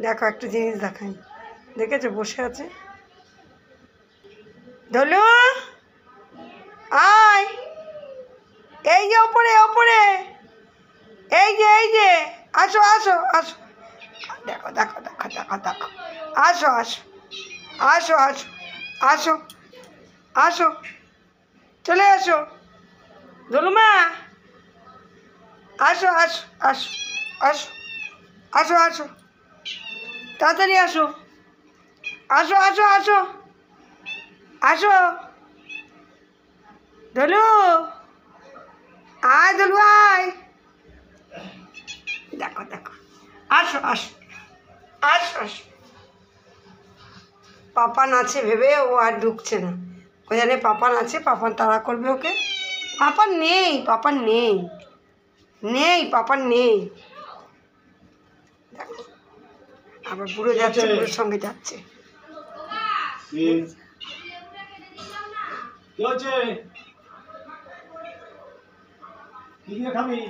দেখো একটা জিনিস দেখাই, দেখেছো বসে আছে। ধলু আয়, এই যে ওপরে ওপরে, এই যে আসো আসো আসো, দেখো দেখো দেখো দেখো দেখো, আসো আসো আসো আসো আসো আসো, চলে আসো ধলুমা, আসো আসো আসো আসো আসো আসো, তাড়াতাড়ি আসো, আসো আসো আসো আসো, ধলু আয়, ধলু আয়, দেখো দেখো, আসো আসো আসো আসো। পাপান আছে ভেবে ও আর ঢুকছে না, ও জানে পাপান আছে, পাপান তাড়া করবে ওকে। পাপান নেই, পাপান নেই, নেই পাপান নেই, দেখো আবার বুড়ো যাচ্ছে, বুড়োর সঙ্গে যাচ্ছে। কি হচ্ছে? কি খাবি?